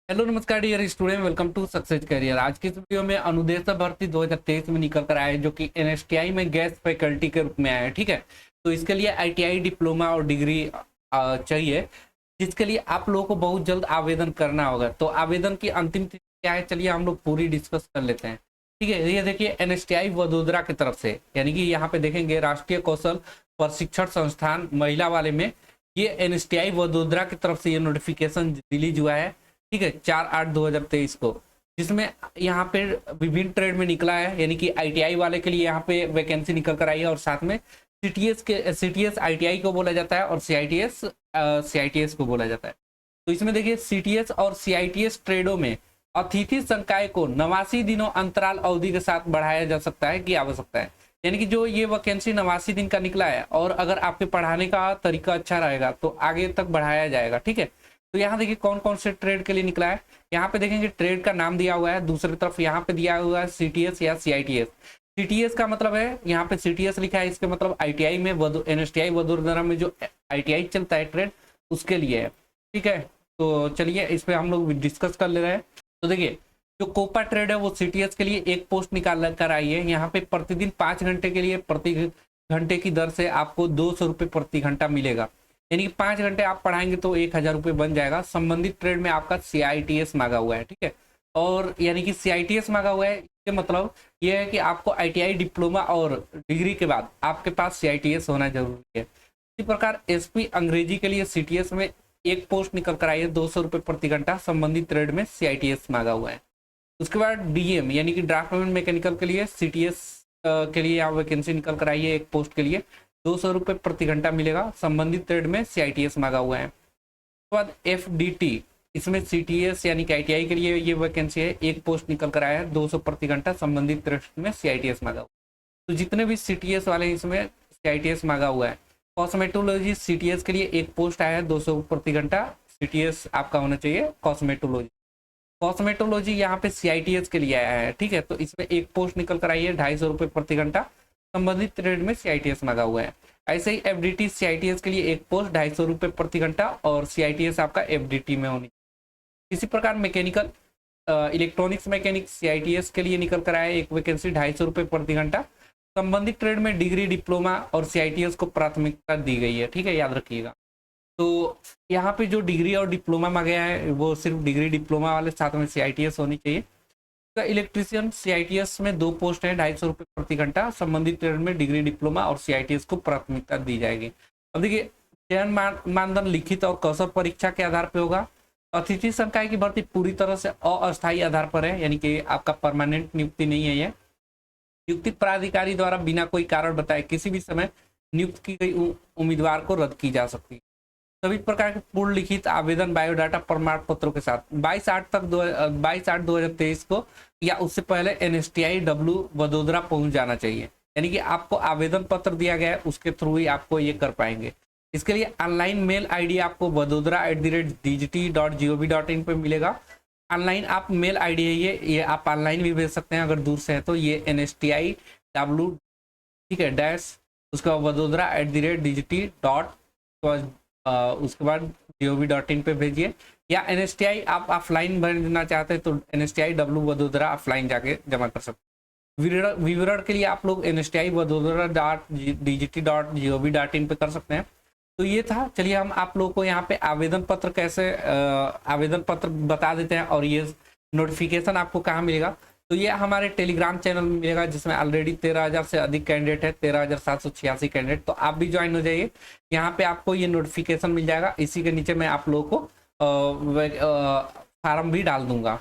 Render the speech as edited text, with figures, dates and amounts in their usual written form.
Hello नमस्कार dear student, welcome to success career. आज की इस वीडियो में अनुदेशक भर्ती 2023 में निकल कर आया है, जो कि एनएसटीआई में गेस्ट फैकल्टी के रूप में आया है। ठीक है, तो इसके लिए आईटीआई डिप्लोमा और डिग्री चाहिए, जिसके लिए आप लोगों को बहुत जल्द आवेदन करना होगा। तो आवेदन की अंतिम तिथि क्या है, चलिए हम लोग पूरी डिस्कस कर लेते हैं। ठीक है, ये देखिए एनएसटीआई वडोदरा की तरफ से, यानी कि यहाँ पे देखेंगे राष्ट्रीय कौशल प्रशिक्षण संस्थान महिला वाले में, ये एनएसटीआई वडोदरा की तरफ से ये नोटिफिकेशन रिलीज हुआ है। ठीक है, 4/8/2023 को, जिसमें यहाँ पे विभिन्न ट्रेड में निकला है, यानी कि आईटीआई वाले के लिए यहाँ पे वैकेंसी निकल कर आई है, और साथ में सीटीएस आईटीआई को बोला जाता है और सीआईटीएस को बोला जाता है। तो इसमें देखिए सीटीएस और सीआईटीएस ट्रेडों में अतिथि संकाय को 89 दिनों अंतराल अवधि के साथ बढ़ाया जा सकता है की आवश्यकता है। यानी कि जो ये वैकेंसी 89 दिन का निकला है, और अगर आपके पढ़ाने का तरीका अच्छा रहेगा तो आगे तक बढ़ाया जाएगा। ठीक है, तो यहाँ देखिए कौन कौन से ट्रेड के लिए निकला है। यहाँ पे देखेंगे ट्रेड का नाम दिया हुआ है, दूसरी तरफ यहाँ पे दिया हुआ है सीटीएस या सीआईटीएस। सीटीएस का मतलब है, यहाँ पे सीटीएस लिखा है, इसके मतलब आईटीआई में एनएसटीआई वडोदरा में जो आईटीआई चलता है ट्रेड, उसके लिए है। ठीक है, तो चलिए इस पे हम लोग डिस्कस कर ले रहे हैं। तो देखिए जो कोपा ट्रेड है वो सीटीएस के लिए एक पोस्ट निकाल कर आई है। यहाँ पे प्रतिदिन 5 घंटे के लिए प्रति घंटे की दर से आपको 200 रुपये प्रति घंटा मिलेगा। यानी कि 5 घंटे आप पढ़ाएंगे तो 1000 रुपये बन जाएगा। संबंधित ट्रेड में आपका सीआईटीएस मांगा हुआ है। ठीक है, और यानी कि सीआईटीएस मांगा हुआ है, इसके मतलब ये है कि आपको आईटीआई डिप्लोमा और डिग्री के बाद आपके पास सीआईटीएस होना जरूरी है। इसी प्रकार एसपी अंग्रेजी के लिए सीटीएस में एक पोस्ट निकल कर आई है, 200 रुपये प्रति घंटा। संबंधित ट्रेड में सीआईटीएस मांगा हुआ है। उसके बाद डीएम यानी कि ड्राफ्टमैन मैकेनिकल के लिए सीटीएस के लिए यहाँ वैकेंसी निकल कर आई है, एक पोस्ट के लिए 200 रुपये प्रति घंटा मिलेगा। संबंधित ट्रेड में सीआईटीएस मांगा हुआ है। उसके बाद एफडीटी, इसमें सीटीएस यानी कि आईटीआई के लिए ये वैकेंसी है, एक पोस्ट निकल कर आया है, 200 प्रति घंटा। संबंधित ट्रेड में सीआईटीएस मांगा हुआ है। तो जितने भी सीटीएस वाले इसमें सीआईटीएस मांगा हुआ है। कॉस्मेटोलॉजी सीटीएस के लिए एक पोस्ट आया है, 200 प्रति घंटा सीटीएस आपका होना चाहिए। कॉस्मेटोलॉजी यहाँ पे सीआईटीएस के लिए आया है। ठीक है, तो इसमें एक पोस्ट निकल कर आई है, 250 रुपये प्रति घंटा। संबंधित ट्रेड में सीआईटीएस मांगा हुआ है। ऐसे ही एफडीटी सीआईटीएस के लिए एक पोस्ट 250 रुपये प्रति घंटा, और सीआईटीएस आपका एफडीटी में होनी। इसी प्रकार मैकेनिकल इलेक्ट्रॉनिक्स मैकेनिक सीआईटीएस के लिए निकल कर आया एक वैकेंसी, 250 रुपये प्रति घंटा। संबंधित ट्रेड में डिग्री डिप्लोमा और सीआईटीएस को प्राथमिकता दी गई है। ठीक है, याद रखिएगा। तो यहाँ पे जो डिग्री और डिप्लोमा मांगे है वो सिर्फ डिग्री डिप्लोमा वाले, साथ में सीआईटीएस होनी चाहिए। इलेक्ट्रीशियन सीआईटीएस में 2 पोस्ट है, 250 रुपये प्रति घंटा। संबंधित ट्रेड में डिग्री डिप्लोमा और सीआईटीएस को प्राथमिकता दी जाएगी। अब देखिए चयन मानदंड लिखित और कौशल परीक्षा के आधार पर होगा। अतिथि संकाय की भर्ती पूरी तरह से अस्थायी आधार पर है, यानी कि आपका परमानेंट नियुक्ति नहीं है। ये नियुक्ति प्राधिकारी द्वारा बिना कोई कारण बताए किसी भी समय नियुक्त की गई उम्मीदवार को रद्द की जा सकती है। सभी प्रकार के पूर्ण लिखित आवेदन बायोडाटा प्रमाण पत्रों के साथ 22/8/2023 को या उससे पहले एनएसटीआई वडोदरा पहुंच जाना चाहिए। यानी कि आपको आवेदन पत्र दिया गया है, उसके थ्रू ही आपको ये कर पाएंगे। इसके लिए ऑनलाइन मेल आईडी आपको vadodara@dgt.gov.in पे मिलेगा। ऑनलाइन आप मेल आईडी है ये आप ऑनलाइन भी भेज सकते हैं अगर दूर से है तो। ये NSTI W, ठीक है, डैश उसका vadodara@dgt. उसके बाद gov.in पे भेजिए, या NSTI आप ऑफलाइन भरना चाहते हैं तो NSTI W वडोदरा ऑफलाइन जाके जमा कर सकते हैं। विवरण के लिए आप लोग NSTI vadodara.dgt.gov.in पे कर सकते हैं। तो ये था। चलिए हम आप लोगों को यहाँ पे आवेदन पत्र कैसे आवेदन पत्र बता देते हैं, और ये नोटिफिकेशन आपको कहाँ मिलेगा। तो ये हमारे टेलीग्राम चैनल में मिलेगा, जिसमें ऑलरेडी 13,000 से अधिक कैंडिडेट है, 13,786 कैंडिडेट। तो आप भी ज्वाइन हो जाइए, यहाँ पे आपको ये नोटिफिकेशन मिल जाएगा। इसी के नीचे मैं आप लोगों को फार्म भी डाल दूंगा।